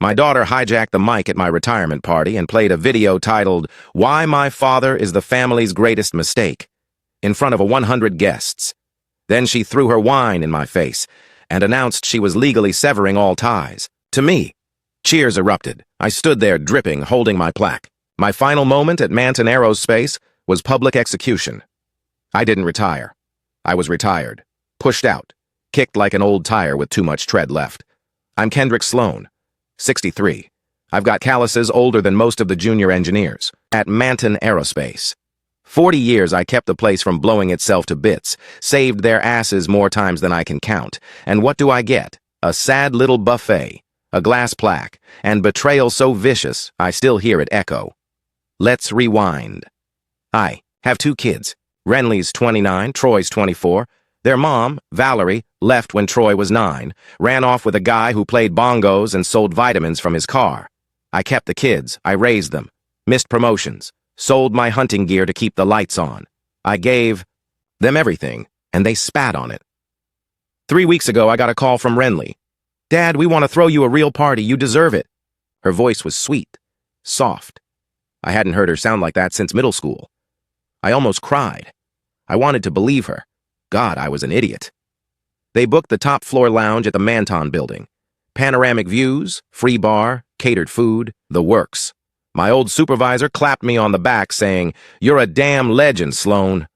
My daughter hijacked the mic at my retirement party and played a video titled, "Why My Father is the Family's Greatest Mistake," in front of 100 guests. Then she threw her wine in my face and announced she was legally severing all ties. To me. Cheers erupted. I stood there dripping, holding my plaque. My final moment at Manton Aerospace was public execution. I didn't retire. I was retired. Pushed out. Kicked like an old tire with too much tread left. I'm Kendrick Sloan, 63. I've got calluses older than most of the junior engineers. At Manton Aerospace. 40 years I kept the place from blowing itself to bits, saved their asses more times than I can count. And what do I get? A sad little buffet, a glass plaque, and betrayal so vicious I still hear it echo. Let's rewind. I have 2 kids. Renly's 29, Troy's 24. Their mom, Valerie, left when Troy was 9, ran off with a guy who played bongos and sold vitamins from his car. I kept the kids, I raised them, missed promotions, sold my hunting gear to keep the lights on. I gave them everything, and they spat on it. 3 weeks ago, I got a call from Renly. "Dad, we want to throw you a real party. You deserve it." Her voice was sweet, soft. I hadn't heard her sound like that since middle school. I almost cried. I wanted to believe her. God, I was an idiot. They booked the top-floor lounge at the Manton building. Panoramic views, free bar, catered food, the works. My old supervisor clapped me on the back saying, "You're a damn legend, Sloan."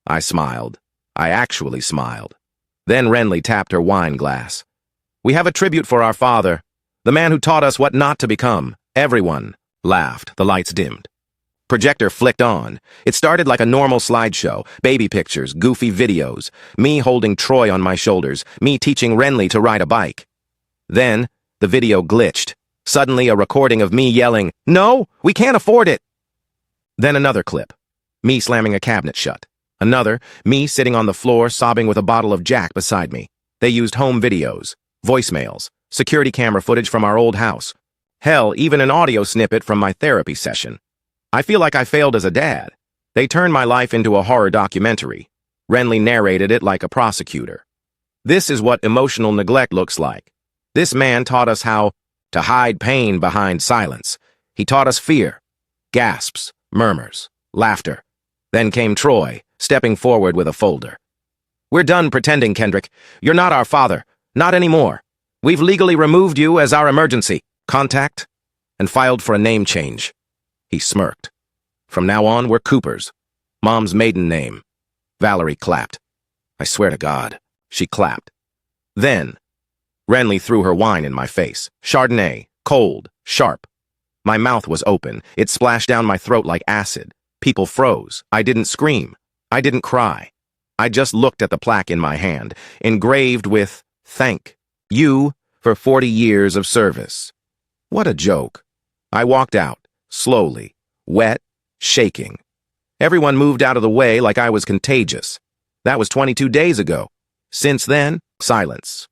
I smiled. I actually smiled. Then Renly tapped her wine glass. "We have a tribute for our father, the man who taught us what not to become." Everyone laughed. The lights dimmed. Projector flicked on. It started like a normal slideshow. Baby pictures, goofy videos, me holding Troy on my shoulders, me teaching Renly to ride a bike. Then, the video glitched. Suddenly, a recording of me yelling, "No, we can't afford it!" Then another clip. Me slamming a cabinet shut. Another, me sitting on the floor sobbing with a bottle of Jack beside me. They used home videos, voicemails, security camera footage from our old house. Hell, even an audio snippet from my therapy session. I feel like I failed as a dad. They turned my life into a horror documentary. Renly narrated it like a prosecutor. This is what emotional neglect looks like. This man taught us how to hide pain behind silence. He taught us fear, gasps, murmurs, laughter. Then came Troy, stepping forward with a folder. "We're done pretending, Kendrick. You're not our father. Not anymore. We've legally removed you as our emergency contact and filed for a name change." He smirked. "From now on, we're Coopers. Mom's maiden name." Valerie clapped. "I swear to God." She clapped. Then, Renly threw her wine in my face. Chardonnay, cold, sharp. My mouth was open. It splashed down my throat like acid. People froze. I didn't scream. I didn't cry. I just looked at the plaque in my hand, engraved with, "Thank you for 40 years of service." What a joke. I walked out. Slowly, wet, shaking. Everyone moved out of the way like I was contagious. That was 22 days ago. Since then, silence.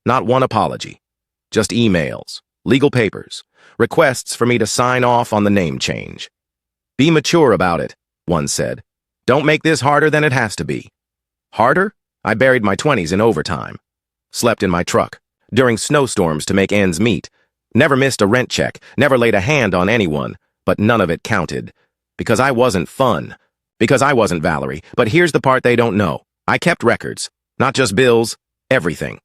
Not one apology. Just emails, legal papers, requests for me to sign off on the name change. "Be mature about it," one said. "Don't make this harder than it has to be." Harder? I buried my 20s in overtime. Slept in my truck, during snowstorms to make ends meet. Never missed a rent check, never laid a hand on anyone, but none of it counted. Because I wasn't fun. Because I wasn't Valerie. But here's the part they don't know. I kept records. Not just bills, everything.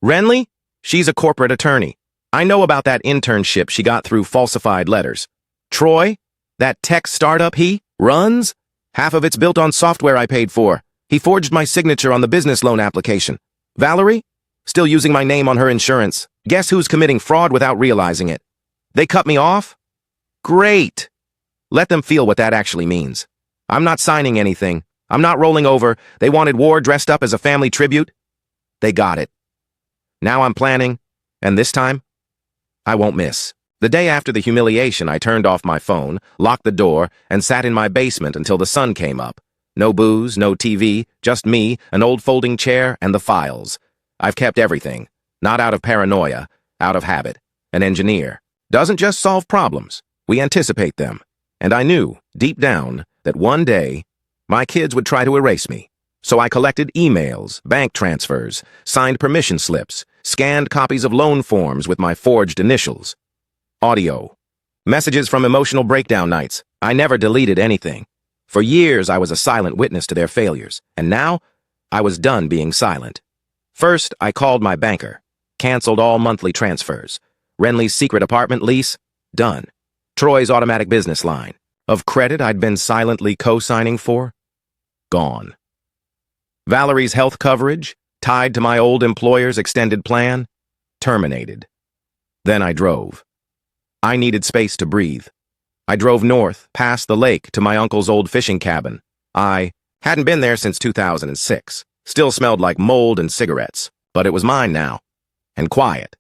Renly? She's a corporate attorney. I know about that internship she got through falsified letters. Troy? That tech startup he runs? Half of it's built on software I paid for. He forged my signature on the business loan application. Valerie? Still using my name on her insurance. Guess who's committing fraud without realizing it? They cut me off? Great. Let them feel what that actually means. I'm not signing anything. I'm not rolling over. They wanted war dressed up as a family tribute. They got it. Now I'm planning, and this time, I won't miss. The day after the humiliation, I turned off my phone, locked the door, and sat in my basement until the sun came up. No booze, no TV, just me, an old folding chair, and the files. I've kept everything. Not out of paranoia, out of habit. An engineer doesn't just solve problems. We anticipate them. And I knew, deep down, that one day, my kids would try to erase me. So I collected emails, bank transfers, signed permission slips, scanned copies of loan forms with my forged initials. Audio. Messages from emotional breakdown nights. I never deleted anything. For years, I was a silent witness to their failures, and now I was done being silent. First, I called my banker, canceled all monthly transfers. Renly's secret apartment lease, done. Troy's automatic business line of credit I'd been silently co-signing for, gone. Valerie's health coverage, tied to my old employer's extended plan, terminated. Then I drove. I needed space to breathe. I drove north, past the lake, to my uncle's old fishing cabin. I hadn't been there since 2006. Still smelled like mold and cigarettes, but it was mine now. And quiet.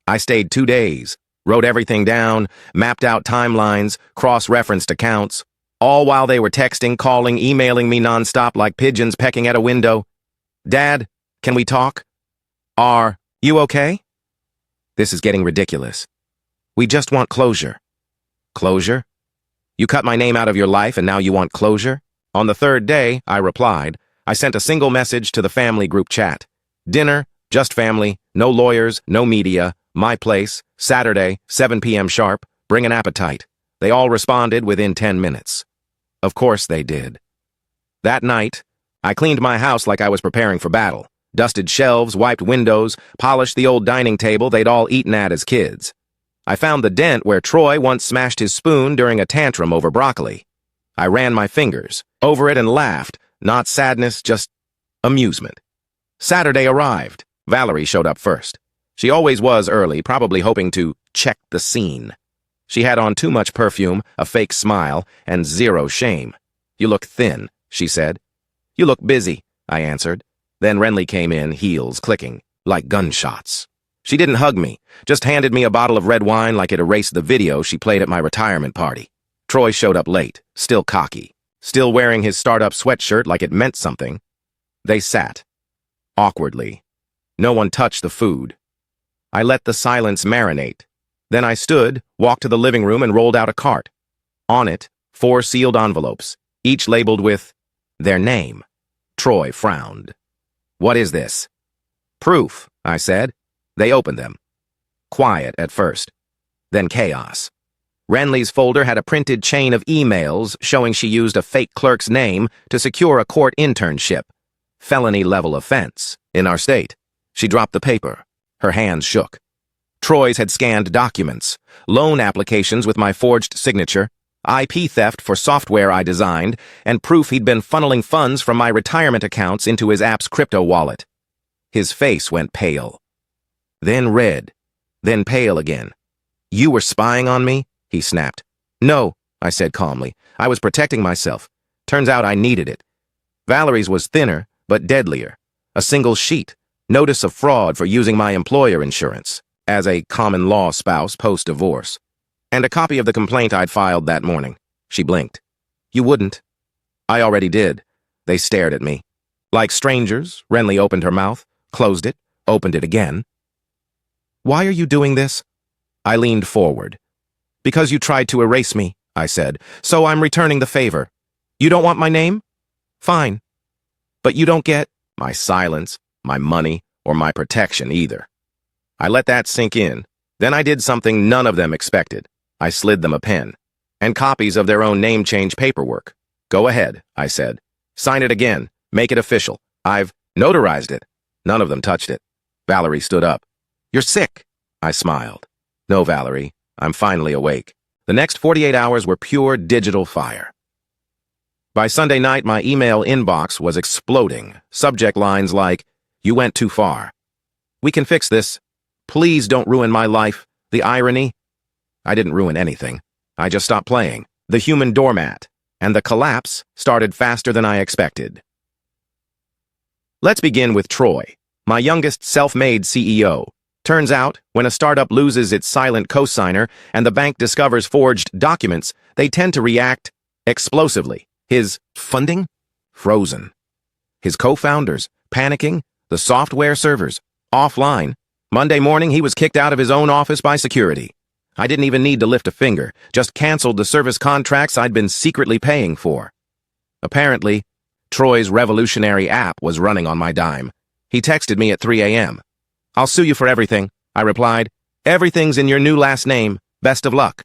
I stayed 2 days, wrote everything down, mapped out timelines, cross-referenced accounts, all while they were texting, calling, emailing me nonstop like pigeons pecking at a window. Dad, can we talk? Are you okay? This is getting ridiculous. We just want closure. Closure? You cut my name out of your life and now you want closure? On the third day, I replied. I sent a single message to the family group chat. Dinner, just family, no lawyers, no media, my place, Saturday, 7 p.m. sharp, bring an appetite. They all responded within 10 minutes. Of course they did. That night, I cleaned my house like I was preparing for battle. Dusted shelves, wiped windows, polished the old dining table they'd all eaten at as kids. I found the dent where Troy once smashed his spoon during a tantrum over broccoli. I ran my fingers over it and laughed, not sadness, just amusement. Saturday arrived. Valerie showed up first. She always was early, probably hoping to check the scene. She had on too much perfume, a fake smile, and zero shame. You look thin, she said. You look busy, I answered. Then Renly came in, heels clicking, like gunshots. She didn't hug me, just handed me a bottle of red wine like it erased the video she played at my retirement party. Troy showed up late, still cocky, still wearing his startup sweatshirt like it meant something. They sat, awkwardly. No one touched the food. I let the silence marinate. Then I stood, walked to the living room, and rolled out a cart. On it, 4 sealed envelopes, each labeled with their name. Troy frowned. What is this? Proof, I said. They opened them. Quiet at first. Then chaos. Renly's folder had a printed chain of emails showing she used a fake clerk's name to secure a court internship. Felony-level offense in our state. She dropped the paper. Her hands shook. Troy's had scanned documents, loan applications with my forged signature, IP theft for software I designed, and proof he'd been funneling funds from my retirement accounts into his app's crypto wallet. His face went pale. Then red. Then pale again. You were spying on me? He snapped. No, I said calmly. I was protecting myself. Turns out I needed it. Valerie's was thinner, but deadlier. A single sheet. Notice of fraud for using my employer insurance as a common law spouse post-divorce. And a copy of the complaint I'd filed that morning. She blinked. You wouldn't. I already did. They stared at me. Like strangers, Renly opened her mouth, closed it, opened it again. Why are you doing this? I leaned forward. Because you tried to erase me, I said, so I'm returning the favor. You don't want my name? Fine. But you don't get my silence, my money, or my protection either. I let that sink in. Then I did something none of them expected. I slid them a pen. And copies of their own name change paperwork. Go ahead, I said. Sign it again. Make it official. I've notarized it. None of them touched it. Valerie stood up. You're sick, I smiled. No, Valerie, I'm finally awake. The next 48 hours were pure digital fire. By Sunday night, my email inbox was exploding. Subject lines like, you went too far. We can fix this. Please don't ruin my life. The irony. I didn't ruin anything. I just stopped playing. The human doormat. And the collapse started faster than I expected. Let's begin with Troy, my youngest self-made CEO. Turns out, when a startup loses its silent cosigner and the bank discovers forged documents, they tend to react explosively. His funding? Frozen. His co-founders? Panicking. The software servers? Offline. Monday morning, he was kicked out of his own office by security. I didn't even need to lift a finger, just canceled the service contracts I'd been secretly paying for. Apparently, Troy's revolutionary app was running on my dime. He texted me at 3 a.m. I'll sue you for everything, I replied. Everything's in your new last name. Best of luck.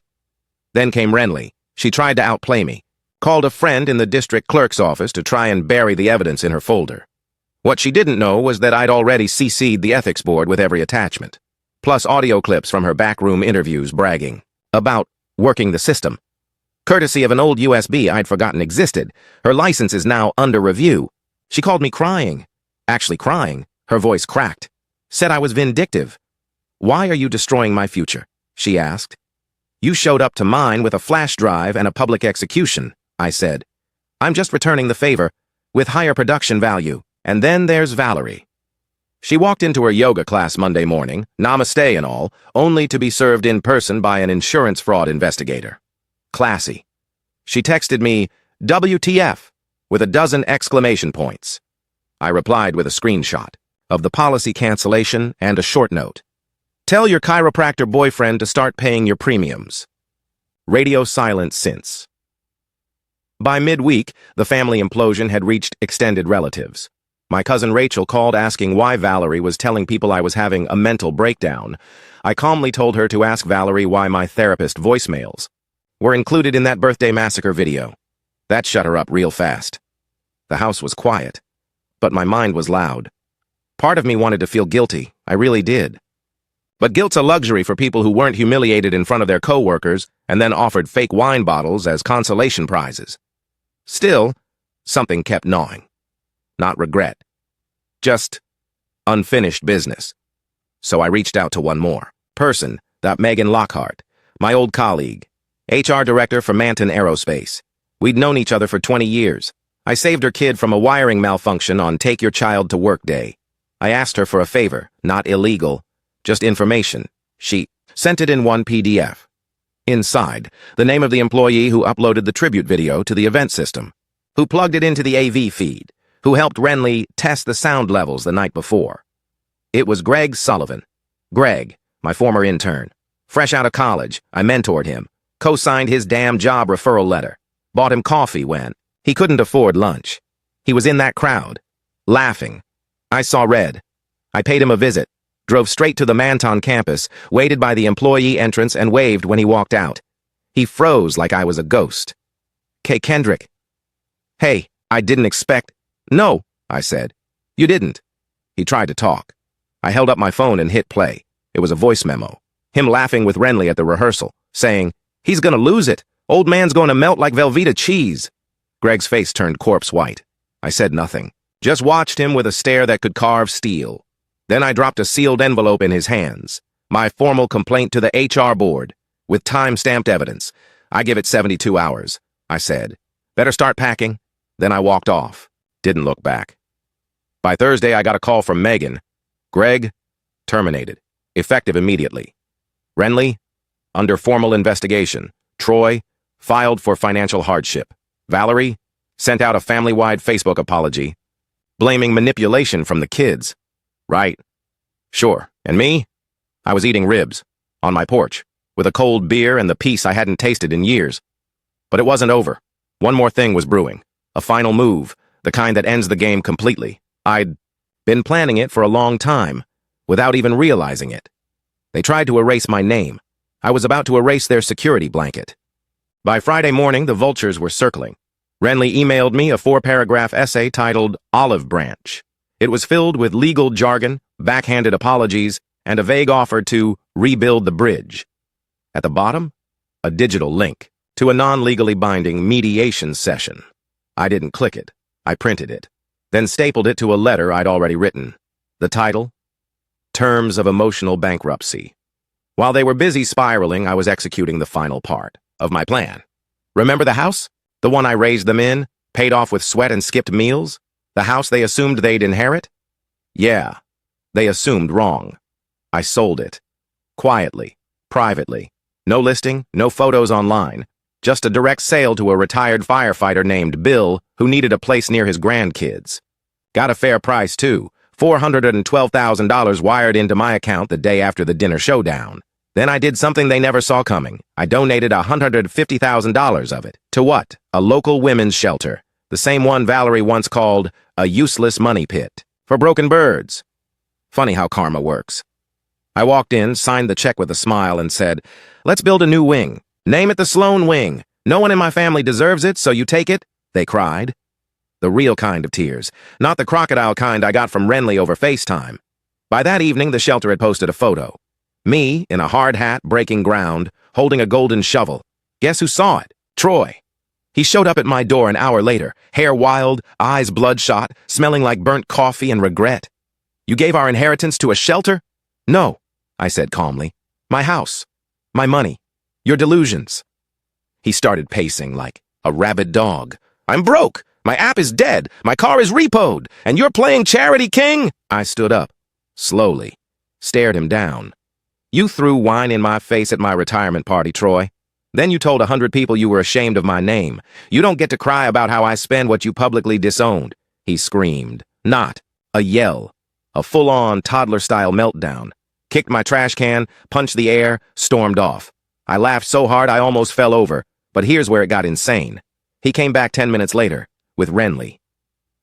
Then came Renly. She tried to outplay me. Called a friend in the district clerk's office to try and bury the evidence in her folder. What she didn't know was that I'd already CC'd the ethics board with every attachment, plus audio clips from her backroom interviews bragging about working the system. Courtesy of an old USB I'd forgotten existed, her license is now under review. She called me crying. Actually crying. Her voice cracked. Said I was vindictive. "Why are you destroying my future?" she asked. "You showed up to mine with a flash drive and a public execution," I said. "I'm just returning the favor, with higher production value. And then there's Valerie." She walked into her yoga class Monday morning, namaste and all, only to be served in person by an insurance fraud investigator. Classy. She texted me, "WTF," with a dozen exclamation points. I replied with a screenshot of the policy cancellation and a short note. "Tell your chiropractor boyfriend to start paying your premiums." Radio silence since. By midweek, the family implosion had reached extended relatives. My cousin Rachel called asking why Valerie was telling people I was having a mental breakdown. I calmly told her to ask Valerie why my therapist voicemails were included in that birthday massacre video. That shut her up real fast. The house was quiet, but my mind was loud. Part of me wanted to feel guilty, I really did. But guilt's a luxury for people who weren't humiliated in front of their coworkers and then offered fake wine bottles as consolation prizes. Still, something kept gnawing. Not regret. Just unfinished business. So I reached out to one more person, that Megan Lockhart, my old colleague, HR director for Manton Aerospace. We'd known each other for 20 years. I saved her kid from a wiring malfunction on Take Your Child to Work Day. I asked her for a favor, not illegal, just information. She sent it in one PDF. Inside, the name of the employee who uploaded the tribute video to the event system, who plugged it into the AV feed, who helped Renly test the sound levels the night before. It was Greg Sullivan. Greg, my former intern. Fresh out of college, I mentored him, co-signed his damn job referral letter, bought him coffee when he couldn't afford lunch. He was in that crowd, laughing. I saw red. I paid him a visit, drove straight to the Manton campus, waited by the employee entrance and waved when he walked out. He froze like I was a ghost. "K. Kendrick." "Hey, I didn't expect—" "No," I said. "You didn't." He tried to talk. I held up my phone and hit play. It was a voice memo. Him laughing with Renly at the rehearsal, saying, "He's gonna lose it. Old man's gonna melt like Velveeta cheese." Greg's face turned corpse white. I said nothing. Just watched him with a stare that could carve steel. Then I dropped a sealed envelope in his hands. My formal complaint to the HR board, with time-stamped evidence. "I give it 72 hours, I said. "Better start packing." Then I walked off. Didn't look back. By Thursday, I got a call from Megan. "Greg, terminated. Effective immediately. Renly, under formal investigation. Troy, filed for financial hardship. Valerie, sent out a family-wide Facebook apology, blaming manipulation from the kids." "Right. Sure. And me? I was eating ribs, on my porch, with a cold beer and the peace I hadn't tasted in years. But it wasn't over. One more thing was brewing. A final move, the kind that ends the game completely. I'd been planning it for a long time, without even realizing it. They tried to erase my name. I was about to erase their security blanket. By Friday morning, the vultures were circling. Renly emailed me a 4-paragraph essay titled Olive Branch. It was filled with legal jargon, backhanded apologies, and a vague offer to rebuild the bridge. At the bottom, a digital link to a non-legally binding mediation session. I didn't click it. I printed it, then stapled it to a letter I'd already written. The title? Terms of Emotional Bankruptcy. While they were busy spiraling, I was executing the final part of my plan. Remember the house? The one I raised them in, paid off with sweat and skipped meals? The house they assumed they'd inherit? Yeah, they assumed wrong. I sold it. Quietly, privately. No listing, no photos online. Just a direct sale to a retired firefighter named Bill who needed a place near his grandkids. Got a fair price, too. $412,000 wired into my account the day after the dinner showdown. Then I did something they never saw coming. I donated $150,000 of it. To what? A local women's shelter. The same one Valerie once called a useless money pit. For broken birds. Funny how karma works. I walked in, signed the check with a smile, and said, "Let's build a new wing. Name it the Sloan Wing. No one in my family deserves it, so you take it?" They cried. The real kind of tears, not the crocodile kind I got from Renly over FaceTime. By that evening, the shelter had posted a photo. Me, in a hard hat, breaking ground, holding a golden shovel. Guess who saw it? Troy. He showed up at my door an hour later, hair wild, eyes bloodshot, smelling like burnt coffee and regret. "You gave our inheritance to a shelter?" "No," I said calmly. "My house. My money. Your delusions." He started pacing like a rabid dog. "I'm broke. My app is dead. My car is repoed. And you're playing Charity King?" I stood up, slowly, stared him down. "You threw wine in my face at my retirement party, Troy. Then you told 100 people you were ashamed of my name. You don't get to cry about how I spend what you publicly disowned." He screamed. Not a yell. A full-on toddler-style meltdown. Kicked my trash can, punched the air, stormed off. I laughed so hard I almost fell over, but here's where it got insane. He came back 10 minutes later, with Renly.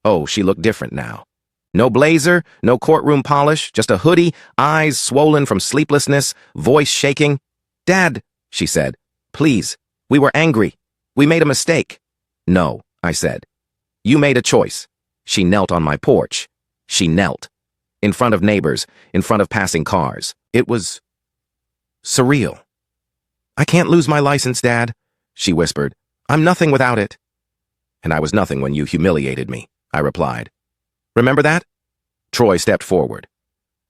Oh, she looked different now. No blazer, no courtroom polish, just a hoodie, eyes swollen from sleeplessness, voice shaking. "Dad," she said, "please, we were angry. We made a mistake." "No," I said. "You made a choice." She knelt on my porch. She knelt. In front of neighbors, in front of passing cars. It was surreal. "I can't lose my license, Dad," she whispered. "I'm nothing without it." "And I was nothing when you humiliated me," I replied. "Remember that?" Troy stepped forward.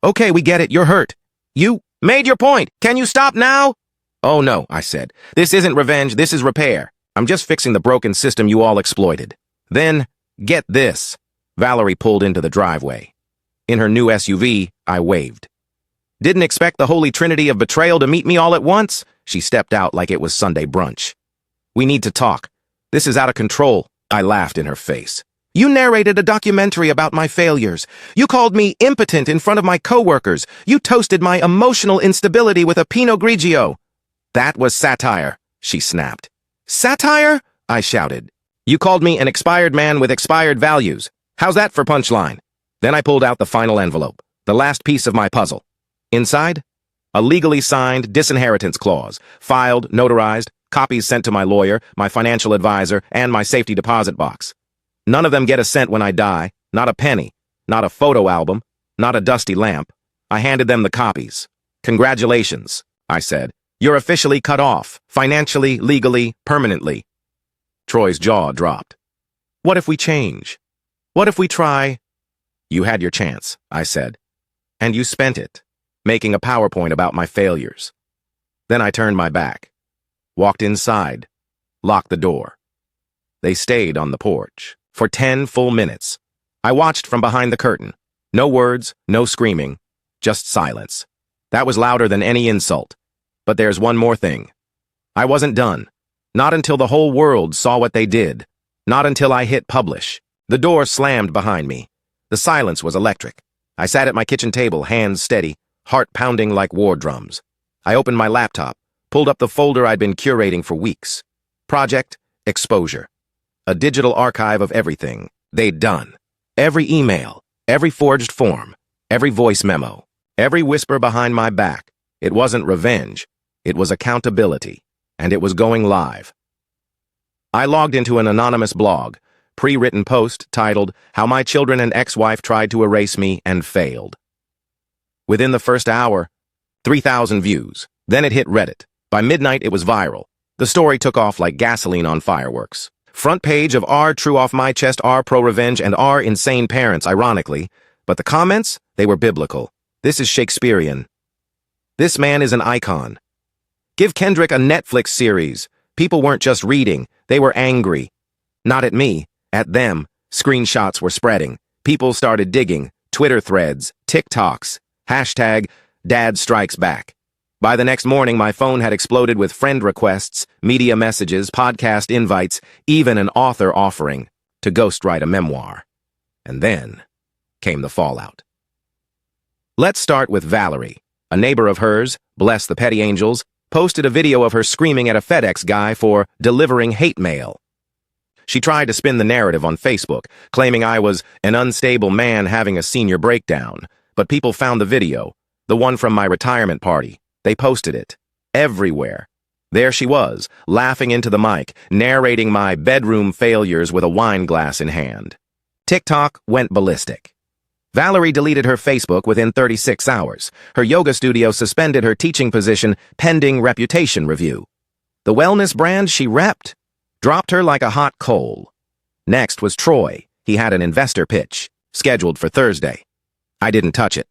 "Okay, we get it. You're hurt. You made your point. Can you stop now?" "Oh, no," I said. "This isn't revenge. This is repair. I'm just fixing the broken system you all exploited." Then, get this. Valerie pulled into the driveway. In her new SUV, I waved. "Didn't expect the holy trinity of betrayal to meet me all at once?" She stepped out like it was Sunday brunch. "We need to talk. This is out of control." I laughed in her face. "You narrated a documentary about my failures. You called me impotent in front of my coworkers. You toasted my emotional instability with a Pinot Grigio." "That was satire," she snapped. "Satire?" I shouted. "You called me an expired man with expired values. How's that for punchline?" Then I pulled out the final envelope, the last piece of my puzzle. Inside, a legally signed disinheritance clause, filed, notarized, copies sent to my lawyer, my financial advisor, and my safety deposit box. None of them get a cent when I die, not a penny, not a photo album, not a dusty lamp. I handed them the copies. "Congratulations," I said. "You're officially cut off, financially, legally, permanently." Troy's jaw dropped. "What if we change? What if we try?" "You had your chance," I said. "And you spent it, making a PowerPoint about my failures." Then I turned my back, walked inside, locked the door. They stayed on the porch for 10 full minutes. I watched from behind the curtain. No words, no screaming, just silence. That was louder than any insult. But there's one more thing. I wasn't done. Not until the whole world saw what they did. Not until I hit publish. The door slammed behind me. The silence was electric. I sat at my kitchen table, hands steady, heart pounding like war drums. I opened my laptop, pulled up the folder I'd been curating for weeks. Project Exposure. A digital archive of everything they'd done. Every email, every forged form, every voice memo, every whisper behind my back. It wasn't revenge. It was accountability. And it was going live. I logged into an anonymous blog, pre-written post titled, "How My Children and Ex-Wife Tried to Erase Me and Failed." Within the first hour, 3,000 views. Then it hit Reddit. By midnight, it was viral. The story took off like gasoline on fireworks. Front page of R True Off My Chest, R Pro Revenge, and R Insane Parents, ironically. But the comments, they were biblical. "This is Shakespearean. This man is an icon. Give Kendrick a Netflix series." People weren't just reading, they were angry. Not at me, at them. Screenshots were spreading. People started digging. Twitter threads, TikToks, hashtag Dad Strikes Back. By the next morning, my phone had exploded with friend requests, media messages, podcast invites, even an author offering to ghostwrite a memoir. And then came the fallout. Let's start with Valerie. A neighbor of hers, bless the petty angels, posted a video of her screaming at a FedEx guy for delivering hate mail. She tried to spin the narrative on Facebook, claiming I was an unstable man having a senior breakdown, but people found the video. The one from my retirement party. They posted it. Everywhere. There she was, laughing into the mic, narrating my bedroom failures with a wine glass in hand. TikTok went ballistic. Valerie deleted her Facebook within 36 hours. Her yoga studio suspended her teaching position pending reputation review. The wellness brand she repped dropped her like a hot coal. Next was Troy. He had an investor pitch, scheduled for Thursday. I didn't touch it.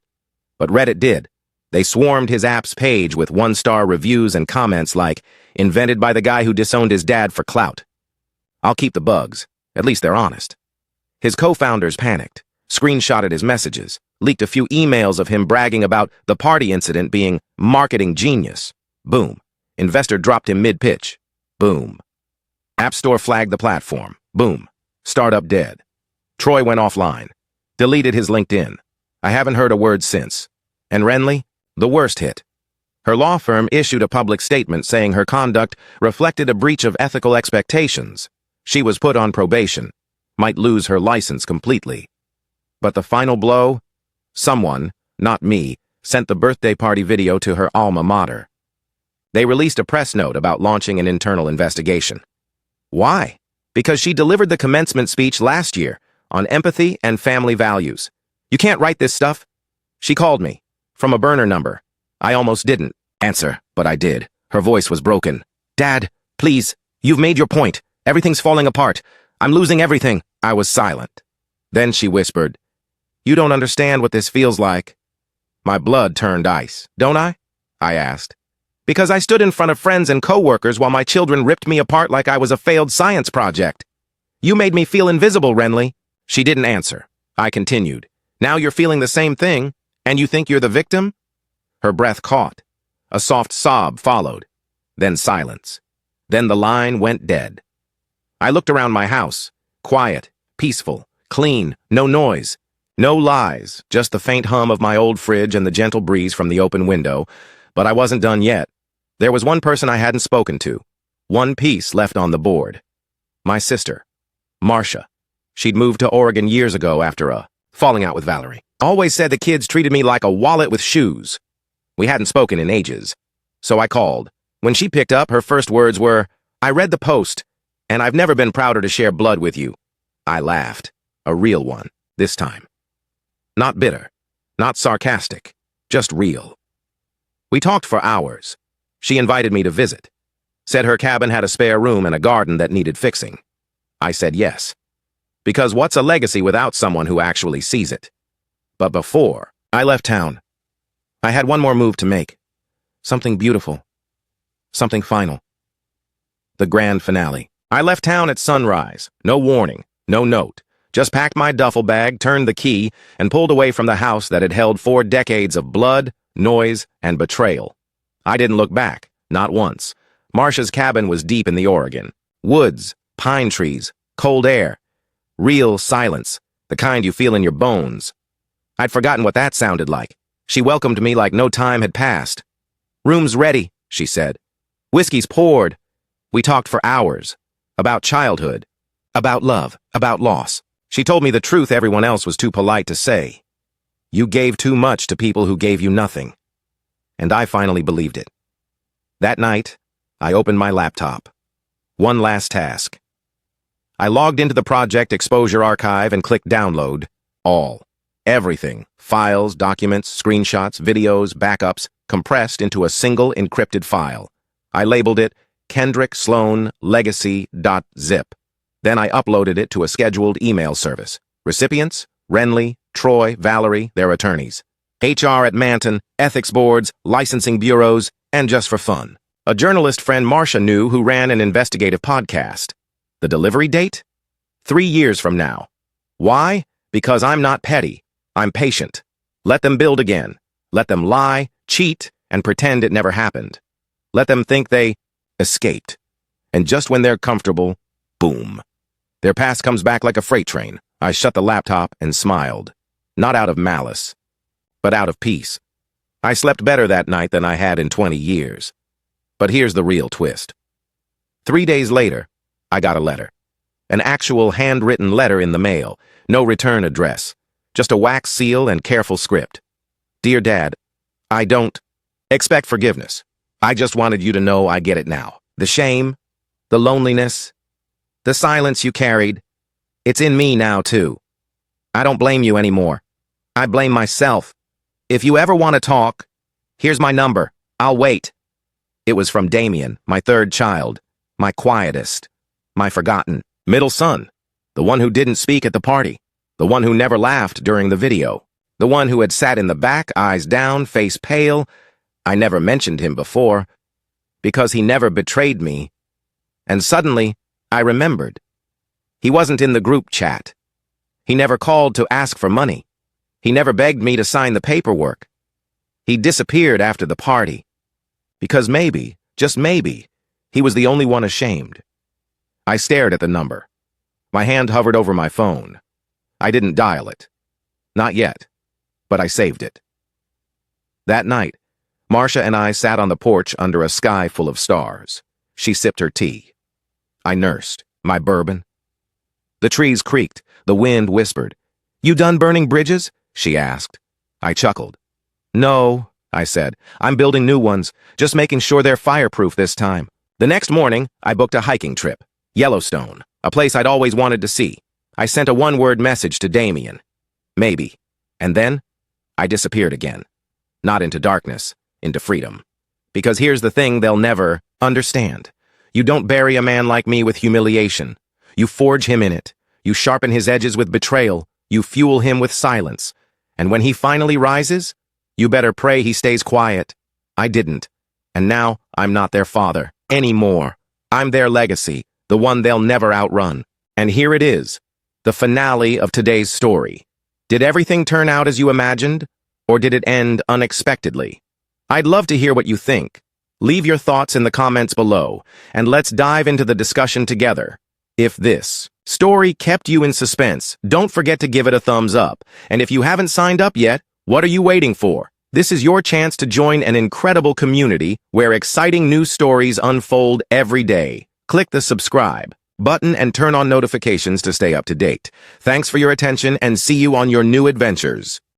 But Reddit did. They swarmed his app's page with one-star reviews and comments like, invented by the guy who disowned his dad for clout. I'll keep the bugs. At least they're honest. His co-founders panicked, screenshotted his messages, leaked a few emails of him bragging about the party incident being marketing genius. Boom. Investor dropped him mid-pitch. Boom. App Store flagged the platform. Boom. Startup dead. Troy went offline. Deleted his LinkedIn. I haven't heard a word since. And Renly? The worst hit. Her law firm issued a public statement saying her conduct reflected a breach of ethical expectations. She was put on probation, might lose her license completely. But the final blow? Someone, not me, sent the birthday party video to her alma mater. They released a press note about launching an internal investigation. Why? Because she delivered the commencement speech last year on empathy and family values. You can't write this stuff. She called me. From a burner number. I almost didn't answer, but I did. Her voice was broken. Dad, please, you've made your point. Everything's falling apart. I'm losing everything. I was silent. Then she whispered, You don't understand what this feels like. My blood turned ice, don't I? I asked. Because I stood in front of friends and coworkers while my children ripped me apart like I was a failed science project. You made me feel invisible, Renly. She didn't answer. I continued. Now you're feeling the same thing. And you think you're the victim? Her breath caught. A soft sob followed. Then silence. Then the line went dead. I looked around my house. Quiet, peaceful, clean, no noise. No lies, just the faint hum of my old fridge and the gentle breeze from the open window. But I wasn't done yet. There was one person I hadn't spoken to. One piece left on the board. My sister, Marcia. She'd moved to Oregon years ago after a falling out with Valerie. Always said the kids treated me like a wallet with shoes. We hadn't spoken in ages. So I called. When she picked up, her first words were, I read the post, and I've never been prouder to share blood with you. I laughed. A real one, this time. Not bitter, not sarcastic, just real. We talked for hours. She invited me to visit. Said her cabin had a spare room and a garden that needed fixing. I said yes. Because what's a legacy without someone who actually sees it? But before I left town, I had one more move to make. Something beautiful. Something final. The grand finale. I left town at sunrise. No warning, no note. Just packed my duffel bag, turned the key, and pulled away from the house that had held 4 decades of blood, noise, and betrayal. I didn't look back, not once. Marcia's cabin was deep in the Oregon. Woods, pine trees, cold air. Real silence, the kind you feel in your bones. I'd forgotten what that sounded like. She welcomed me like no time had passed. Room's ready, she said. Whiskey's poured. We talked for hours. About childhood. About love. About loss. She told me the truth everyone else was too polite to say. You gave too much to people who gave you nothing. And I finally believed it. That night, I opened my laptop. One last task. I logged into the project exposure archive and clicked download. All. Everything. Files, documents, screenshots, videos, backups, compressed into a single encrypted file. I labeled it Kendrick Sloan Legacy.zip. Then I uploaded it to a scheduled email service. Recipients, Renly, Troy, Valerie, their attorneys. HR at Manton, ethics boards, licensing bureaus, and just for fun. A journalist friend Marcia knew who ran an investigative podcast. The delivery date? 3 years from now. Why? Because I'm not petty. I'm patient. Let them build again. Let them lie, cheat, and pretend it never happened. Let them think they escaped. And just when they're comfortable, boom. Their past comes back like a freight train. I shut the laptop and smiled. Not out of malice, but out of peace. I slept better that night than I had in 20 years. But here's the real twist. 3 days later, I got a letter. An actual handwritten letter in the mail. No return address. Just a wax seal and careful script. Dear Dad, I don't expect forgiveness. I just wanted you to know I get it now. The shame, the loneliness, the silence you carried, it's in me now too. I don't blame you anymore. I blame myself. If you ever want to talk, here's my number. I'll wait. It was from Damien, my third child, my quietest, my forgotten middle son, the one who didn't speak at the party, the one who never laughed during the video, the one who had sat in the back, eyes down, face pale. I never mentioned him before, because he never betrayed me. And suddenly, I remembered. He wasn't in the group chat. He never called to ask for money. He never begged me to sign the paperwork. He disappeared after the party. Because maybe, just maybe, he was the only one ashamed. I stared at the number. My hand hovered over my phone. I didn't dial it. Not yet. But I saved it. That night, Marcia and I sat on the porch under a sky full of stars. She sipped her tea. I nursed my bourbon. The trees creaked. The wind whispered. "You done burning bridges?" she asked. I chuckled. "No," I said. "I'm building new ones, just making sure they're fireproof this time." The next morning, I booked a hiking trip. Yellowstone, a place I'd always wanted to see. I sent a one-word message to Damien. Maybe. And then, I disappeared again. Not into darkness, into freedom. Because here's the thing they'll never understand. You don't bury a man like me with humiliation. You forge him in it. You sharpen his edges with betrayal. You fuel him with silence. And when he finally rises, you better pray he stays quiet. I didn't. And now, I'm not their father anymore. I'm their legacy, the one they'll never outrun. And here it is, the finale of today's story. Did everything turn out as you imagined? Or did it end unexpectedly? I'd love to hear what you think. Leave your thoughts in the comments below, and let's dive into the discussion together. If this story kept you in suspense, don't forget to give it a thumbs up. And if you haven't signed up yet, what are you waiting for? This is your chance to join an incredible community where exciting new stories unfold every day. Click the subscribe button and turn on notifications to stay up to date. Thanks for your attention and see you on your new adventures.